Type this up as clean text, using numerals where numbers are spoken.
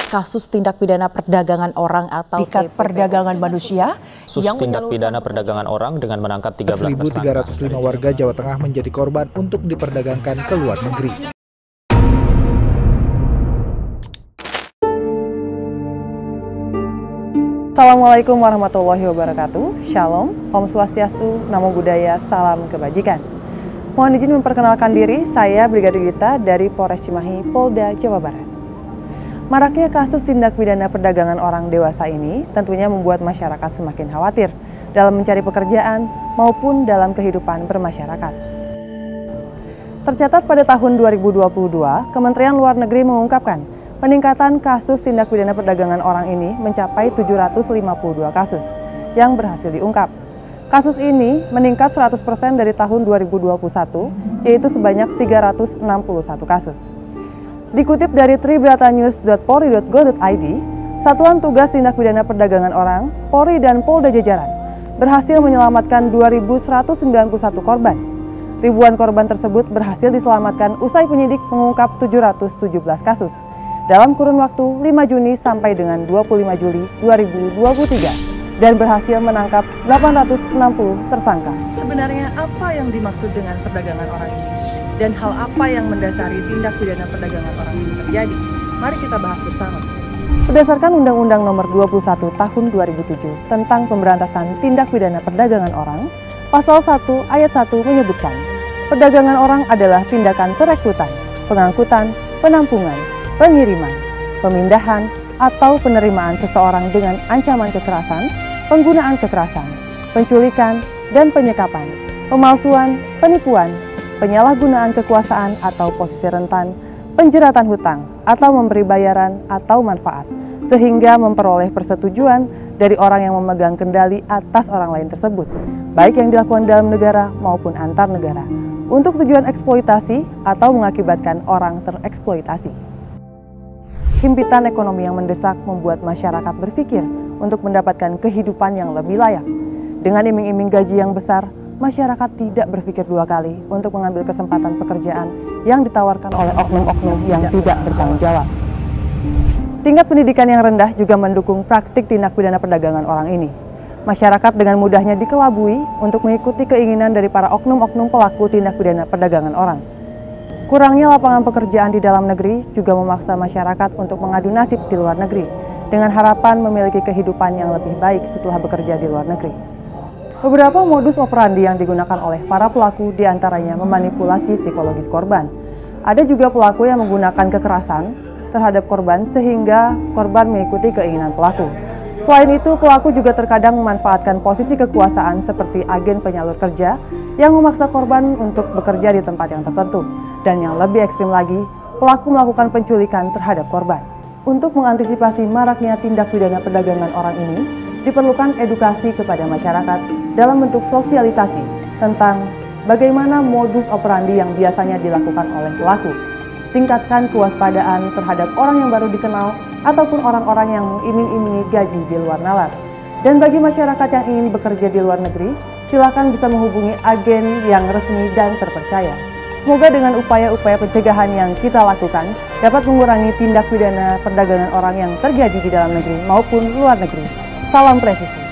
kasus tindak pidana perdagangan orang atau Ikat Perdagangan Manusia yang tindak pidana perdagangan orang dengan menangkap 13 tersangka. 1.305 warga Jawa Tengah menjadi korban untuk diperdagangkan ke luar negeri. Assalamualaikum warahmatullahi wabarakatuh. Shalom, Om Swastiastu, Namo Buddhaya, Salam Kebajikan. Mohon izin memperkenalkan diri, saya Brigadir Gita dari Polres Cimahi, Polda Jawa Barat. Maraknya kasus tindak pidana perdagangan orang dewasa ini tentunya membuat masyarakat semakin khawatir dalam mencari pekerjaan maupun dalam kehidupan bermasyarakat. Tercatat pada tahun 2022, Kementerian Luar Negeri mengungkapkan peningkatan kasus tindak pidana perdagangan orang ini mencapai 752 kasus yang berhasil diungkap. Kasus ini meningkat 100% dari tahun 2021, yaitu sebanyak 361 kasus. Dikutip dari tribratanyus.polri.go.id, Satuan Tugas Tindak Pidana Perdagangan Orang, Polri dan Polda Jajaran berhasil menyelamatkan 2.191 korban. Ribuan korban tersebut berhasil diselamatkan usai penyidik mengungkap 717 kasus dalam kurun waktu 5 Juni sampai dengan 25 Juli 2023 dan berhasil menangkap 860 tersangka. Sebenarnya apa yang dimaksud dengan perdagangan orang ini? Dan hal apa yang mendasari tindak pidana perdagangan orang ini terjadi? Mari kita bahas bersama. Berdasarkan Undang-Undang Nomor 21 Tahun 2007 tentang Pemberantasan Tindak Pidana Perdagangan Orang, Pasal 1 Ayat 1 menyebutkan, perdagangan orang adalah tindakan perekrutan, pengangkutan, penampungan, pengiriman, pemindahan, atau penerimaan seseorang dengan ancaman kekerasan, penggunaan kekerasan, penculikan, dan penyekapan, pemalsuan, penipuan, penyalahgunaan kekuasaan atau posisi rentan, penjeratan hutang, atau memberi bayaran atau manfaat, sehingga memperoleh persetujuan dari orang yang memegang kendali atas orang lain tersebut, baik yang dilakukan dalam negara maupun antar negara, untuk tujuan eksploitasi atau mengakibatkan orang tereksploitasi. Himpitan ekonomi yang mendesak membuat masyarakat berpikir untuk mendapatkan kehidupan yang lebih layak. Dengan iming-iming gaji yang besar, masyarakat tidak berpikir dua kali untuk mengambil kesempatan pekerjaan yang ditawarkan oleh oknum-oknum yang tidak bertanggung jawab. Tingkat pendidikan yang rendah juga mendukung praktik tindak pidana perdagangan orang ini. Masyarakat dengan mudahnya dikelabui untuk mengikuti keinginan dari para oknum-oknum pelaku tindak pidana perdagangan orang. Kurangnya lapangan pekerjaan di dalam negeri juga memaksa masyarakat untuk mengadu nasib di luar negeri, dengan harapan memiliki kehidupan yang lebih baik setelah bekerja di luar negeri. Beberapa modus operandi yang digunakan oleh para pelaku diantaranya memanipulasi psikologis korban. Ada juga pelaku yang menggunakan kekerasan terhadap korban sehingga korban mengikuti keinginan pelaku. Selain itu, pelaku juga terkadang memanfaatkan posisi kekuasaan seperti agen penyalur kerja yang memaksa korban untuk bekerja di tempat yang tertentu. Dan yang lebih ekstrim lagi, pelaku melakukan penculikan terhadap korban. Untuk mengantisipasi maraknya tindak pidana perdagangan orang ini, diperlukan edukasi kepada masyarakat dalam bentuk sosialisasi tentang bagaimana modus operandi yang biasanya dilakukan oleh pelaku. Tingkatkan kewaspadaan terhadap orang yang baru dikenal ataupun orang-orang yang mengiming-imingi gaji di luar nalar. Dan bagi masyarakat yang ingin bekerja di luar negeri, silakan bisa menghubungi agen yang resmi dan terpercaya. Semoga dengan upaya-upaya pencegahan yang kita lakukan dapat mengurangi tindak pidana perdagangan orang yang terjadi di dalam negeri maupun luar negeri. Salam presisi.